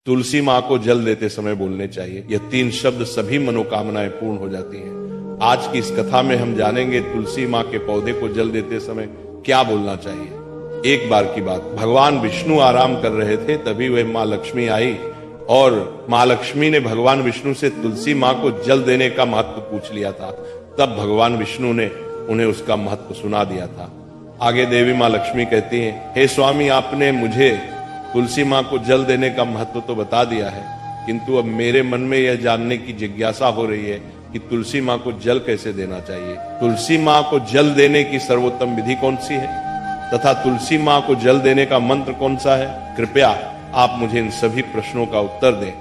तुलसी माँ को जल देते समय बोलने चाहिए। यह 3 शब्द सभी मनोकामनाएं पूर्ण हो जाती हैं। आज की इस कथा में हम जानेंगे तुलसी माँ के पौधे को जल देते समय क्या बोलना चाहिए। एक बार की बात, भगवान विष्णु आराम कर रहे थे, तभी वह माँ लक्ष्मी आई और माँ लक्ष्मी ने भगवान विष्णु से तुलसी माँ को जल देने का महत्व पूछ लिया था। तब भगवान विष्णु ने उन्हें उसका महत्व सुना दिया था। आगे देवी माँ लक्ष्मी कहती हैं, हे स्वामी, आपने मुझे तुलसी माँ को जल देने का महत्व तो बता दिया है, किंतु अब मेरे मन में यह जानने की जिज्ञासा हो रही है कि तुलसी माँ को जल कैसे देना चाहिए। तुलसी माँ को जल देने की सर्वोत्तम विधि कौन सी है तथा तुलसी माँ को जल देने का मंत्र कौन सा है? कृपया आप मुझे इन सभी प्रश्नों का उत्तर दें।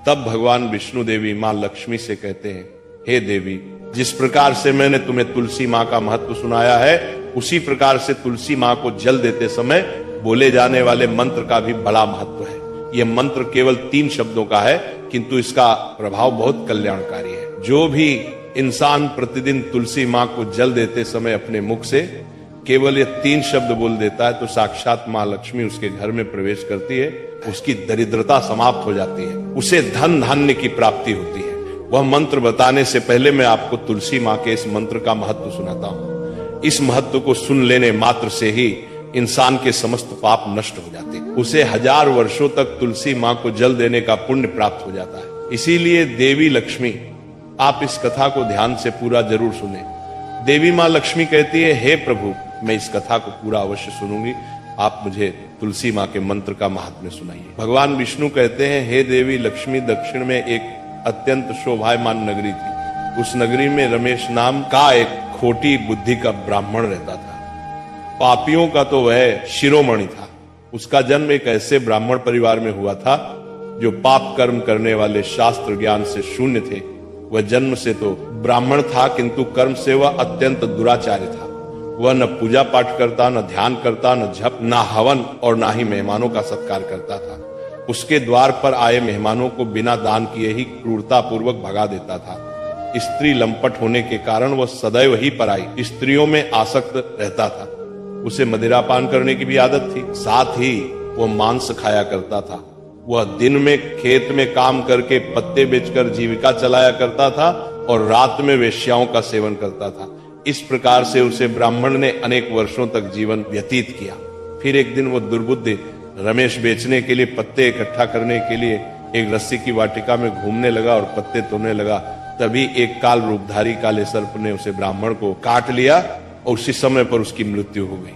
तब भगवान विष्णु देवी माँ लक्ष्मी से कहते हैं, हे देवी, जिस प्रकार से मैंने तुम्हें तुलसी माँ का महत्व सुनाया है, उसी प्रकार से तुलसी माँ को जल देते समय बोले जाने वाले मंत्र का भी बड़ा महत्व है। यह मंत्र केवल 3 शब्दों का है, किंतु इसका प्रभाव बहुत कल्याणकारी है। जो भी इंसान प्रतिदिन तुलसी माँ को जल देते समय अपने मुख से केवल ये 3 शब्द बोल देता है, तो साक्षात माँ लक्ष्मी उसके घर में प्रवेश करती है, उसकी दरिद्रता समाप्त हो जाती है, उसे धन धान्य की प्राप्ति होती है। वह मंत्र बताने से पहले मैं आपको तुलसी माँ के इस मंत्र का महत्व सुनाता हूँ। इस महत्व को सुन लेने मात्र से ही इंसान के समस्त पाप नष्ट हो जाते हैं। उसे 1000 वर्षों तक तुलसी माँ को जल देने का पुण्य प्राप्त हो जाता है। इसीलिए देवी लक्ष्मी, आप इस कथा को ध्यान से पूरा जरूर सुने। देवी माँ लक्ष्मी कहती है, हे प्रभु, मैं इस कथा को पूरा अवश्य सुनूंगी, आप मुझे तुलसी माँ के मंत्र का महात्म्य सुनाइए। भगवान विष्णु कहते हैं, हे देवी लक्ष्मी, दक्षिण में एक अत्यंत शोभायमान नगरी थी। उस नगरी में रमेश नाम का एक खोटी बुद्धि का ब्राह्मण रहता था। पापियों का तो वह शिरोमणि था। उसका जन्म एक ऐसे ब्राह्मण परिवार में हुआ था जो पाप कर्म करने वाले शास्त्र ज्ञान से शून्य थे। वह जन्म से तो ब्राह्मण था, किंतु कर्म से वह अत्यंत दुराचारी था। वह न पूजा पाठ करता, न ध्यान करता, न जप, न हवन और न ही मेहमानों का सत्कार करता था। उसके द्वार पर आए मेहमानों को बिना दान किए ही क्रूरता पूर्वक भगा देता था। स्त्री लंपट होने के कारण वह सदैव ही पराई स्त्रियों में आसक्त रहता था। उसे मदिरापान करने की भी आदत थी, साथ ही वह मांस खाया करता था। वह दिन में खेत में काम करके पत्ते बेचकर जीविका चलाया करता था और रात में वेश्याओं का सेवन करता था। इस प्रकार से उसे ब्राह्मण ने अनेक वर्षों तक जीवन व्यतीत किया। फिर एक दिन वो दुर्बुद्धि रमेश बेचने के लिए, पत्ते इकट्ठा करने के लिए एक रस्सी की वाटिका में घूमने लगा और पत्ते तोड़ने लगा। तभी एक काल रूपधारी काले सर्प ने उसे ब्राह्मण को काट लिया और उसी समय पर उसकी मृत्यु हो गई।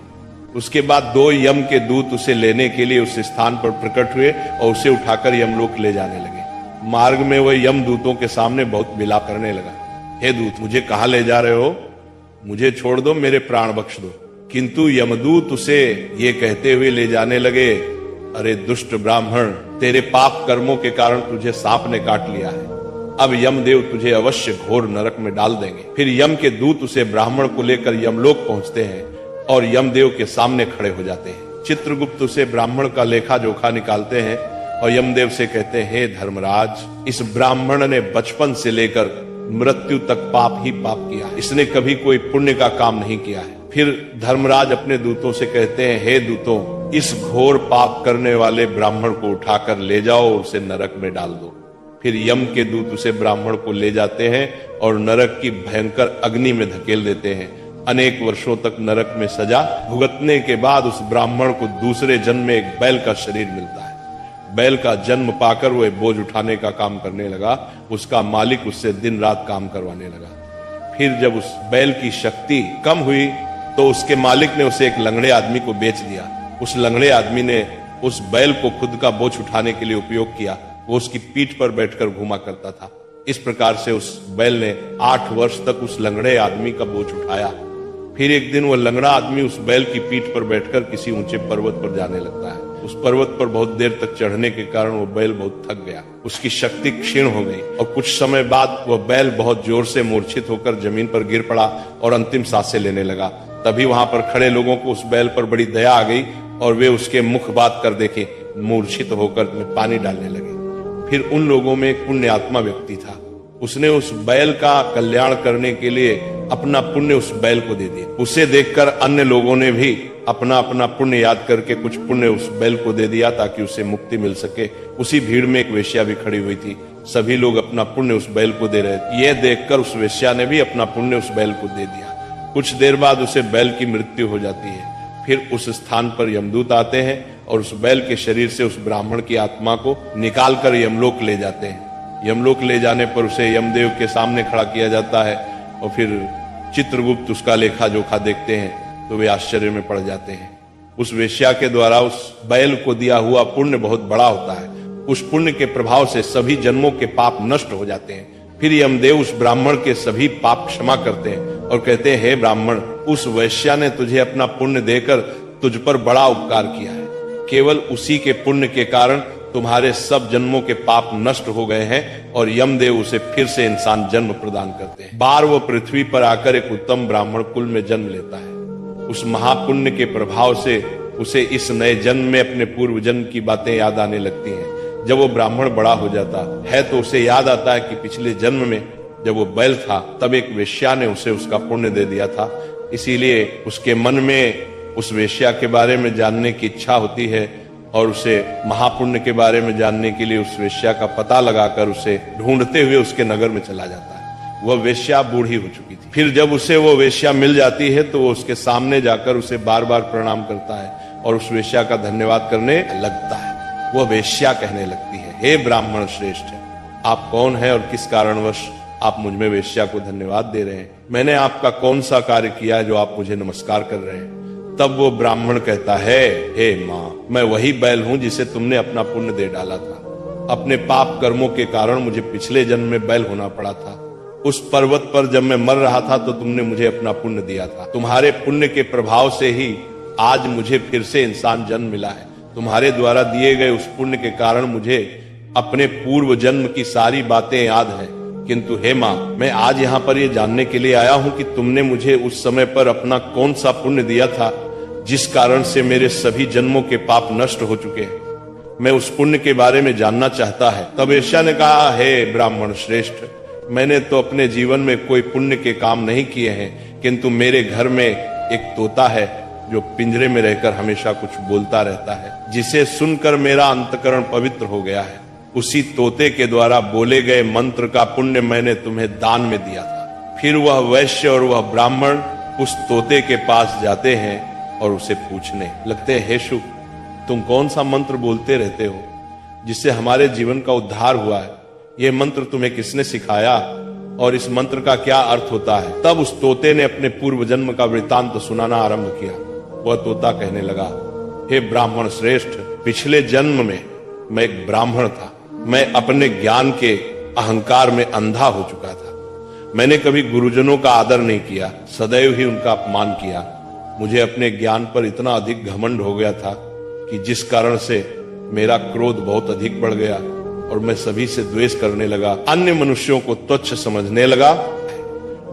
उसके बाद 2 यम के दूत उसे लेने के लिए उस स्थान पर प्रकट हुए और उसे उठाकर यमलोक ले जाने लगे। मार्ग में वह यम दूतों के सामने बहुत विलाप करने लगा, हे दूत, मुझे कहाँ ले जा रहे हो? मुझे छोड़ दो, मेरे प्राण बख्श दो। किंतु यमदूत उसे ये कहते हुए ले जाने लगे, अरे दुष्ट ब्राह्मण, तेरे पाप कर्मों के कारण तुझे सांप ने काट लिया है। अब यमदेव तुझे अवश्य घोर नरक में डाल देंगे। फिर यम के दूत उसे ब्राह्मण को लेकर यमलोक पहुंचते हैं और यमदेव के सामने खड़े हो जाते हैं। चित्रगुप्त उसे ब्राह्मण का लेखा जोखा निकालते हैं और यमदेव से कहते हैं, हे धर्मराज, इस ब्राह्मण ने बचपन से लेकर मृत्यु तक पाप ही पाप किया है। इसने कभी कोई पुण्य का काम नहीं किया है। फिर धर्मराज अपने दूतों से कहते हैं, हे दूतों, इस घोर पाप करने वाले ब्राह्मण को उठाकर ले जाओ और उसे नरक में डाल दो। फिर यम के दूत उसे ब्राह्मण को ले जाते हैं और नरक की भयंकर अग्नि में धकेल देते हैं। अनेक वर्षों तक नरक में सजा भुगतने के बाद उस ब्राह्मण को दूसरे जन्म में एक बैल का शरीर मिलता है। बैल का जन्म पाकर वह बोझ उठाने का काम करने लगा। उसका मालिक उससे दिन रात काम करवाने लगा। फिर जब उस बैल की शक्ति कम हुई तो उसके मालिक ने उसे एक लंगड़े आदमी को बेच दिया। उस लंगड़े आदमी ने उस बैल को खुद का बोझ उठाने के लिए उपयोग किया। वो उसकी पीठ पर बैठकर घुमा करता था। इस प्रकार से उस बैल ने 8 वर्ष तक उस लंगड़े आदमी का बोझ उठाया। फिर एक दिन वह लंगड़ा आदमी उस बैल की पीठ पर बैठकर किसी ऊंचे पर्वत पर जाने लगता है। उस पर्वत पर बहुत देर तक चढ़ने के कारण वो बैल बहुत थक गया, उसकी शक्ति क्षीण हो गई और कुछ समय बाद वह बैल बहुत जोर से मूर्छित होकर जमीन पर गिर पड़ा और अंतिम सांसें लेने लगा। तभी वहां पर खड़े लोगों को उस बैल पर बड़ी दया आ गई और वे उसके मुख बात कर देखे मूर्छित होकर पानी डालने लगे। फिर उन लोगों में एक पुण्य आत्मा व्यक्ति था। उसने उस बैल का कल्याण करने के लिए अपना पुण्य उस बैल को दे दिया। उसे देखकर अन्य लोगों ने भी अपना अपना पुण्य याद करके कुछ पुण्य उस बैल को दे दिया ताकि उसे मुक्ति मिल सके। उसी भीड़ में एक वेश्या भी खड़ी हुई थी, सभी लोग अपना पुण्य उस बैल को दे रहे थे। यह देखकर उस वेश्या ने भी अपना पुण्य उस बैल को दे दिया। कुछ देर बाद उसे बैल की मृत्यु हो जाती है। फिर उस स्थान पर यमदूत आते हैं और उस बैल के शरीर से उस ब्राह्मण की आत्मा को निकालकर यमलोक ले जाते हैं। यमलोक ले जाने पर उसे यमदेव के सामने खड़ा किया जाता है और फिर चित्रगुप्त उसका लेखा जोखा देखते हैं तो वे आश्चर्य में पड़ जाते हैं। उस वेश्या के द्वारा उस बैल को दिया हुआ पुण्य बहुत बड़ा होता है। उस पुण्य के प्रभाव से सभी जन्मों के पाप नष्ट हो जाते हैं। फिर यमदेव उस ब्राह्मण के सभी पाप क्षमा करते हैं और कहते हैं, हे ब्राह्मण, उस वेश्या ने तुझे अपना पुण्य देकर तुझ पर बड़ा उपकार किया है। केवल उसी के पुण्य के कारण तुम्हारे सब जन्मों के पाप नष्ट हो गए हैं और यमदेव उसे फिर से इंसान जन्म प्रदान करते हैं। बार वो पृथ्वी पर आकर एक उत्तम ब्राह्मण कुल में जन्म लेता है। उस महापुण्य के प्रभाव से उसे इस नए जन्म में अपने पूर्व जन्म की बातें याद आने लगती हैं। जब वो ब्राह्मण बड़ा हो जाता है तो उसे याद आता है कि पिछले जन्म में जब वो बैल था तब एक वेश्या ने उसे उसका पुण्य दे दिया था। इसीलिए उसके मन में उस वेश्या के बारे में जानने की इच्छा होती है और उसे महापुण्य के बारे में जानने के लिए उस वेश्या का पता लगाकर उसे ढूंढते हुए उसके नगर में चला जाता है। वह वेश्या बूढ़ी हो चुकी थी। फिर जब उसे वो वेश्या मिल जाती है तो वो उसके सामने जाकर उसे बार बार प्रणाम करता है और उस वेश्या का धन्यवाद करने लगता है। वह वेश्या कहने लगती है, हे ब्राह्मण श्रेष्ठ, आप कौन है और किस कारणवश आप मुझ में वेश्या को धन्यवाद दे रहे हैं? मैंने आपका कौन सा कार्य किया है जो आप मुझे नमस्कार कर रहे हैं? तब वो ब्राह्मण कहता है, हे माँ, मैं वही बैल हूं जिसे तुमने अपना पुण्य दे डाला था। अपने पाप कर्मों के कारण मुझे पिछले जन्म में बैल होना पड़ा था। उस पर्वत पर जब मैं मर रहा था तो तुमने मुझे अपना पुण्य दिया था। तुम्हारे पुण्य के प्रभाव से ही आज मुझे फिर से इंसान जन्म मिला है। तुम्हारे द्वारा दिए गए उस पुण्य के कारण मुझे अपने पूर्व जन्म की सारी बातें याद है। किंतु हे माँ, मैं आज यहाँ पर ये जानने के लिए आया हूँ कि तुमने मुझे उस समय पर अपना कौन सा पुण्य दिया था जिस कारण से मेरे सभी जन्मों के पाप नष्ट हो चुके हैं। मैं उस पुण्य के बारे में जानना चाहता है। तब वेश्या ने कहा, हे ब्राह्मण श्रेष्ठ, मैंने तो अपने जीवन में कोई पुण्य के काम नहीं किए हैं, किंतु मेरे घर में एक तोता है जो पिंजरे में रहकर हमेशा कुछ बोलता रहता है, जिसे सुनकर मेरा अंतकरण पवित्र हो गया है। उसी तोते के द्वारा बोले गए मंत्र का पुण्य मैंने तुम्हें दान में दिया था। फिर वह वैश्य और वह ब्राह्मण उस तोते के पास जाते हैं और उसे पूछने लगते हैं, हे शुक, तुम कौन सा मंत्र बोलते रहते हो जिससे हमारे जीवन का उद्धार हुआ है? यह मंत्र तुम्हें किसने सिखाया और इस मंत्र का क्या अर्थ होता है? तब उस तोते ने अपने पूर्व जन्म का वृतांत सुनाना आरंभ किया। वह तोता कहने लगा, हे ब्राह्मण श्रेष्ठ, पिछले जन्म में मैं एक ब्राह्मण था। मैं अपने ज्ञान के अहंकार में अंधा हो चुका था। मैंने कभी गुरुजनों का आदर नहीं किया, सदैव ही उनका अपमान किया। मुझे अपने ज्ञान पर इतना अधिक घमंड हो गया था कि जिस कारण से मेरा क्रोध बहुत अधिक बढ़ गया और मैं सभी से द्वेष करने लगा, अन्य मनुष्यों को तुच्छ समझने लगा,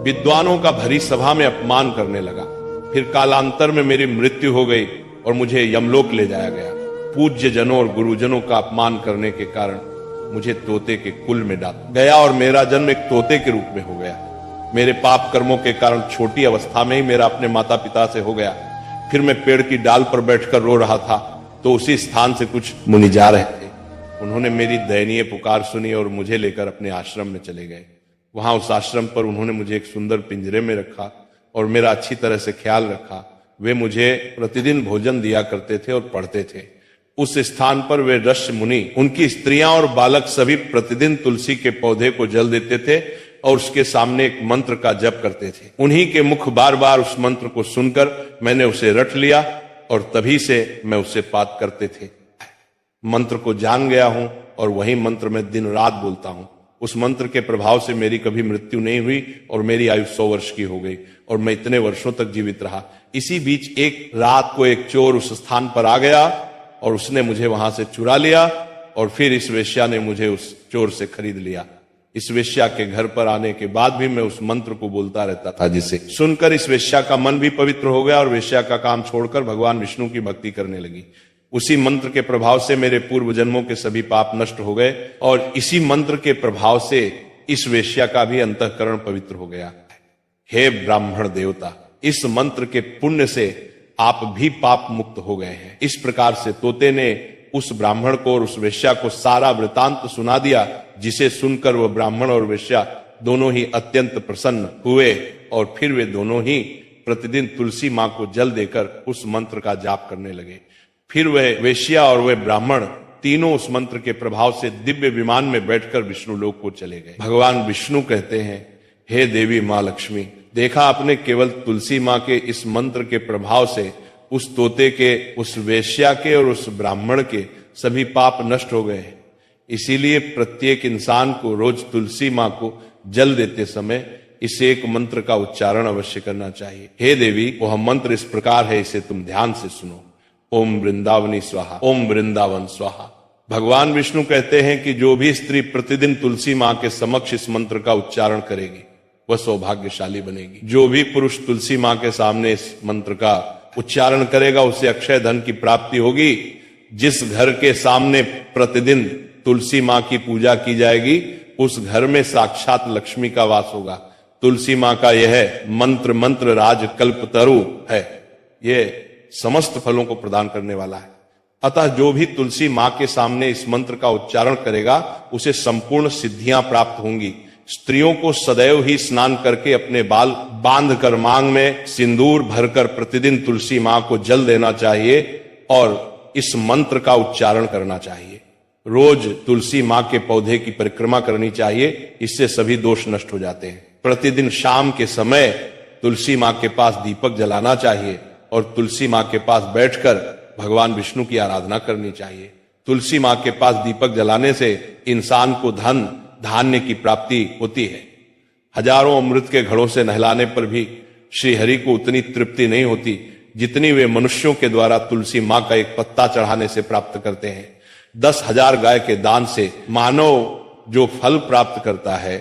विद्वानों का भरी सभा में अपमान करने लगा। फिर कालांतर में मेरी मृत्यु हो गई और मुझे यमलोक ले जाया गया। पूज्य जनों और गुरुजनों का अपमान करने के कारण मुझे तोते के कुल में डाल गया और मेरा जन्म एक तोते के रूप में हो गया। मेरे पाप कर्मों के कारण छोटी अवस्था में ही मेरा अपने माता पिता से हो गया। फिर मैं पेड़ की डाल पर बैठकर रो रहा था तो उसी स्थान से कुछ मुनि जा रहे थे। उन्होंने मेरी दयनीय पुकार सुनी और मुझे लेकर अपने आश्रम में चले गए। वहां उस आश्रम पर उन्होंने मुझे एक सुंदर पिंजरे में रखा और मेरा अच्छी तरह से ख्याल रखा। वे मुझे प्रतिदिन भोजन दिया करते थे और पढ़ते थे। उस स्थान पर वे ऋषि मुनि, उनकी स्त्रियां और बालक सभी प्रतिदिन तुलसी के पौधे को जल देते थे और उसके सामने एक मंत्र का जप करते थे। उन्हीं के मुख बार बार उस मंत्र को सुनकर मैंने उसे रट लिया और तभी से मैं उससे पाठ करते थे। मंत्र को जान गया हूं और वही मंत्र मैं दिन रात बोलता हूं। उस मंत्र के प्रभाव से मेरी कभी मृत्यु नहीं हुई और मेरी आयु 100 वर्ष की हो गई और मैं इतने वर्षों तक जीवित रहा। इसी बीच एक रात को एक चोर उस स्थान पर आ गया और उसने मुझे वहां से चुरा लिया और फिर इस वेश्या ने मुझे उस चोर से खरीद लिया। इस वेश्या के घर पर आने के बाद भी मैं उस मंत्र को बोलता रहता था, जिसे सुनकर इस वेश्या का मन भी पवित्र हो गया और वेश्या का काम छोड़कर भगवान विष्णु की भक्ति करने लगी। उसी मंत्र के प्रभाव से मेरे पूर्व जन्मों के सभी पाप नष्ट हो गए और इसी मंत्र के प्रभाव से इस वेश्या का भी अंतःकरण पवित्र हो गया। हे ब्राह्मण देवता, इस मंत्र के पुण्य से आप भी पाप मुक्त हो गए हैं। इस प्रकार से तोते ने उस ब्राह्मण को और उस वेश्या को सारा वृतांत सुना दिया, जिसे सुनकर वह ब्राह्मण और वेश्या दोनों ही अत्यंत प्रसन्न हुए और फिर वे दोनों ही प्रतिदिन तुलसी मां को जल देकर उस मंत्र का जाप करने लगे। फिर वह वेश्या और वह ब्राह्मण तीनों उस मंत्र के प्रभाव से दिव्य विमान में बैठकर विष्णु लोक को चले गए। भगवान विष्णु कहते हैं, हे देवी मां लक्ष्मी, देखा आपने, केवल तुलसी मां के इस मंत्र के प्रभाव से उस तोते के, उस वेश्या के और उस ब्राह्मण के सभी पाप नष्ट हो गए। इसीलिए प्रत्येक इंसान को रोज तुलसी मां को जल देते समय इस एक मंत्र का उच्चारण अवश्य करना चाहिए। हे देवी, वह मंत्र इस प्रकार है, इसे तुम ध्यान से सुनो। ओम वृंदावनी स्वाहा, ओम वृंदावन स्वाहा। भगवान विष्णु कहते हैं कि जो भी स्त्री प्रतिदिन तुलसी मां के समक्ष इस मंत्र का उच्चारण करेगी वह सौभाग्यशाली बनेगी। जो भी पुरुष तुलसी मां के सामने इस मंत्र का उच्चारण करेगा उसे अक्षय धन की प्राप्ति होगी। जिस घर के सामने प्रतिदिन तुलसी मां की पूजा की जाएगी उस घर में साक्षात लक्ष्मी का वास होगा। तुलसी मां का यह मंत्र राज कल्पतरु है, यह समस्त फलों को प्रदान करने वाला है। अतः जो भी तुलसी मां के सामने इस मंत्र का उच्चारण करेगा उसे संपूर्ण सिद्धियां प्राप्त होंगी। स्त्रियों को सदैव ही स्नान करके अपने बाल बांधकर मांग में सिंदूर भरकर प्रतिदिन तुलसी मां को जल देना चाहिए और इस मंत्र का उच्चारण करना चाहिए। रोज तुलसी मां के पौधे की परिक्रमा करनी चाहिए, इससे सभी दोष नष्ट हो जाते हैं। प्रतिदिन शाम के समय तुलसी मां के पास दीपक जलाना चाहिए और तुलसी मां के पास बैठकर भगवान विष्णु की आराधना करनी चाहिए। तुलसी मां के पास दीपक जलाने से इंसान को धन धान्य की प्राप्ति होती है। हजारों अमृत के घड़ों से नहलाने पर भी श्री हरि को उतनी तृप्ति नहीं होती जितनी वे मनुष्यों के द्वारा तुलसी मां का एक पत्ता चढ़ाने से प्राप्त करते हैं। 10,000 गाय के दान से मानव जो फल प्राप्त करता है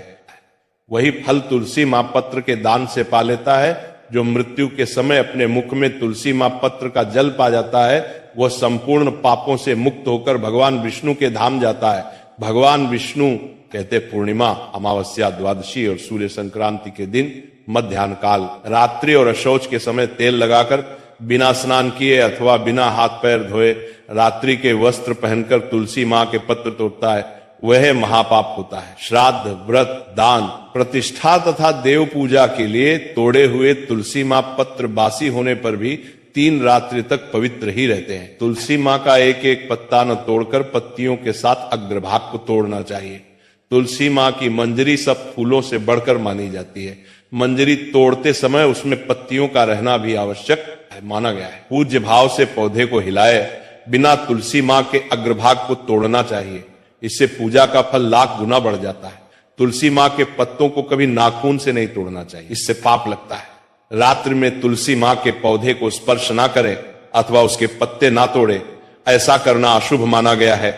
वही फल तुलसी मां पत्र के दान से पा लेता है। जो मृत्यु के समय अपने मुख में तुलसी मां पत्र का जल पा जाता है वह संपूर्ण पापों से मुक्त होकर भगवान विष्णु के धाम जाता है। भगवान विष्णु कहते पूर्णिमा, अमावस्या, द्वादशी और सूर्य संक्रांति के दिन मध्याह्न काल, रात्रि और अशौच के समय तेल लगाकर बिना स्नान किए अथवा बिना हाथ पैर धोए रात्रि के वस्त्र पहनकर तुलसी मां के पत्र तोड़ता है वह महापाप होता है। श्राद्ध, व्रत, दान, प्रतिष्ठा तथा देव पूजा के लिए तोड़े हुए तुलसी मां पत्र बासी होने पर भी 3 रात्रि तक पवित्र ही रहते हैं। तुलसी मां का एक एक पत्ता न तोड़कर पत्तियों के साथ अग्रभाग को तोड़ना चाहिए। तुलसी मां की मंजरी सब फूलों से बढ़कर मानी जाती है। मंजरी तोड़ते समय उसमें पत्तियों का रहना भी आवश्यक माना गया है। पूज्य भाव से पौधे को हिलाए बिना तुलसी मां के अग्रभाग को तोड़ना चाहिए, इससे पूजा का फल लाख गुना बढ़ जाता है। तुलसी मां के पत्तों को कभी नाखून से नहीं तोड़ना चाहिए, इससे पाप लगता है। रात्रि में तुलसी मां के पौधे को स्पर्श ना करें अथवा उसके पत्ते ना तोड़े, ऐसा करना अशुभ माना गया है।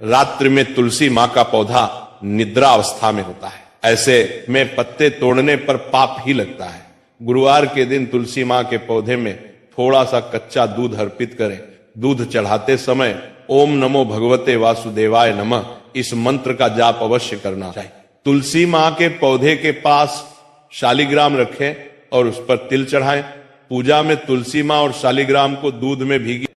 रात्रि में तुलसी मां का पौधा निद्रा अवस्था में होता है, ऐसे में पत्ते तोड़ने पर पाप ही लगता है। गुरुवार के दिन तुलसी मां के पौधे में थोड़ा सा कच्चा दूध अर्पित करें। दूध चढ़ाते समय ओम नमो भगवते वासुदेवाय नमः इस मंत्र का जाप अवश्य करना चाहिए। तुलसी मां के पौधे के पास शालिग्राम रखें और उस पर तिल चढ़ाएं। पूजा में तुलसी मां और शालिग्राम को दूध में भीगी